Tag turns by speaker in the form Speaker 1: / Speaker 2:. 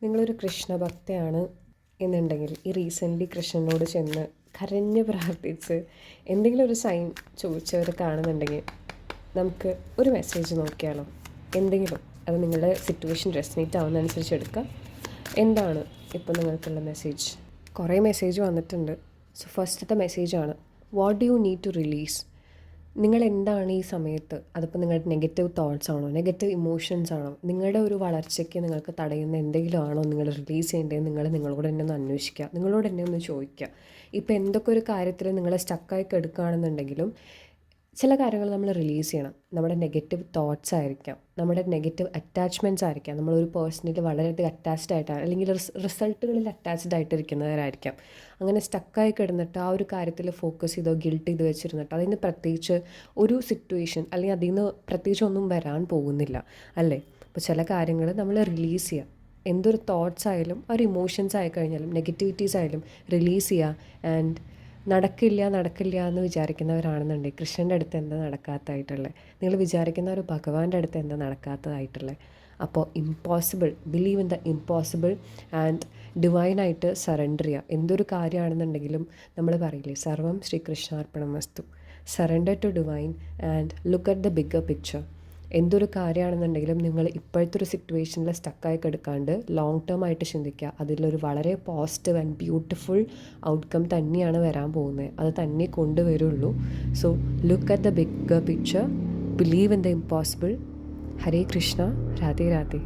Speaker 1: നിങ്ങളൊരു കൃഷ്ണഭക്തയാണ് എന്നുണ്ടെങ്കിൽ ഈ റീസെൻ്റ്ലി കൃഷ്ണനോട് ചെന്ന് കരഞ്ഞ് പ്രാർത്ഥിച്ച് എന്തെങ്കിലും ഒരു സൈൻ ചോദിച്ചവർ കാണുന്നുണ്ടെങ്കിൽ നമുക്ക് ഒരു മെസ്സേജ് നോക്കിയാലോ. എന്തെങ്കിലും അത് നിങ്ങളുടെ സിറ്റുവേഷൻ റെസനേറ്റ് ആവുന്നതനുസരിച്ച് എടുക്കുക. എന്താണ് ഇപ്പോൾ നിങ്ങൾക്കുള്ള മെസ്സേജ്? കുറേ മെസ്സേജ് വന്നിട്ടുണ്ട്. സോ ഫസ്റ്റത്തെ മെസ്സേജാണ്, what do you need to release? നിങ്ങൾ എന്താണ് ഈ സമയത്ത്, അതിപ്പോൾ നിങ്ങളുടെ നെഗറ്റീവ് തോട്ട്സ് ആണോ, നെഗറ്റീവ് ഇമോഷൻസ് ആണോ, നിങ്ങളുടെ ഒരു വളർച്ചയ്ക്ക് നിങ്ങൾക്ക് തടയുന്ന എന്തെങ്കിലും ആണോ നിങ്ങൾ റിലീസ് ചെയ്യേണ്ടത്? നിങ്ങളോട് തന്നെ ഒന്ന് അന്വേഷിക്കുക, നിങ്ങളോട് തന്നെ ഒന്ന് ചോദിക്കുക. ഇപ്പോൾ എന്തൊക്കെ ഒരു കാര്യത്തിൽ നിങ്ങൾ സ്റ്റക്കായി കിടക്കുകയാണെന്നുണ്ടെങ്കിലും ചില കാര്യങ്ങൾ നമ്മൾ റിലീസ് ചെയ്യണം. നമ്മുടെ നെഗറ്റീവ് തോട്ട്സ് ആയിരിക്കാം, നമ്മുടെ നെഗറ്റീവ് അറ്റാച്ച്മെൻറ്റ്സ് ആയിരിക്കാം. നമ്മളൊരു പേഴ്സണിൽ വളരെയധികം അറ്റാച്ച്ഡ് ആയിട്ടാണ്, അല്ലെങ്കിൽ റിസൾട്ടുകളിൽ അറ്റാച്ച്ഡ് ആയിട്ടിരിക്കുന്നവരായിരിക്കാം. അങ്ങനെ സ്റ്റക്കായി കിടന്നിട്ട് ആ ഒരു കാര്യത്തിൽ ഫോക്കസ് ചെയ്തോ ഗിൽട്ട് ചെയ്ത് വെച്ചിരുന്നിട്ട് അതിൽ നിന്ന് പ്രത്യേകിച്ച് ഒരു സിറ്റുവേഷൻ അല്ലെങ്കിൽ അതിൽ നിന്ന് പ്രത്യേകിച്ച് ഒന്നും വരാൻ പോകുന്നില്ല അല്ലേ. അപ്പോൾ ചില കാര്യങ്ങൾ നമ്മൾ റിലീസ് ചെയ്യുക. എന്തൊരു തോട്ട്സ് ആയാലും ഒരു ഇമോഷൻസ് ആയിക്കഴിഞ്ഞാലും നെഗറ്റിവിറ്റീസ് ആയാലും റിലീസ് ചെയ്യുക. ആൻഡ് നടക്കില്ല എന്ന് വിചാരിക്കുന്നവരാണെന്നുണ്ടെങ്കിൽ കൃഷ്ണൻ്റെ അടുത്ത് എന്താ നടക്കാത്തതായിട്ടുള്ളത്? നിങ്ങൾ വിചാരിക്കുന്ന ഒരു ഭഗവാന്റെ അടുത്ത് എന്താ നടക്കാത്തതായിട്ടുള്ളത്? അപ്പോൾ impossible, believe in the impossible and ഡിവൈനായിട്ട് സറണ്ടർ ചെയ്യുക. എന്തൊരു കാര്യമാണെന്നുണ്ടെങ്കിലും നമ്മൾ പറയില്ലേ, സർവം ശ്രീകൃഷ്ണാർപ്പണം വസ്തു. Surrender to divine and look at the bigger picture. എന്തൊരു കാര്യമാണെന്നുണ്ടെങ്കിലും നിങ്ങൾ ഇപ്പോഴത്തെ ഒരു സിറ്റുവേഷനിൽ സ്റ്റക്കായി കിടക്കാണ്ട് ലോങ് ടേം ആയിട്ട് ചിന്തിക്കുക. അതിലൊരു വളരെ പോസിറ്റീവ് ആൻഡ് ബ്യൂട്ടിഫുൾ ഔട്ട്കം തന്നെയാണ് വരാൻ പോകുന്നത്. അത് തന്നെ കൊണ്ടുവരുള്ളൂ. So look at the bigger picture, believe in the impossible. Hare Krishna, Radhe Radhe.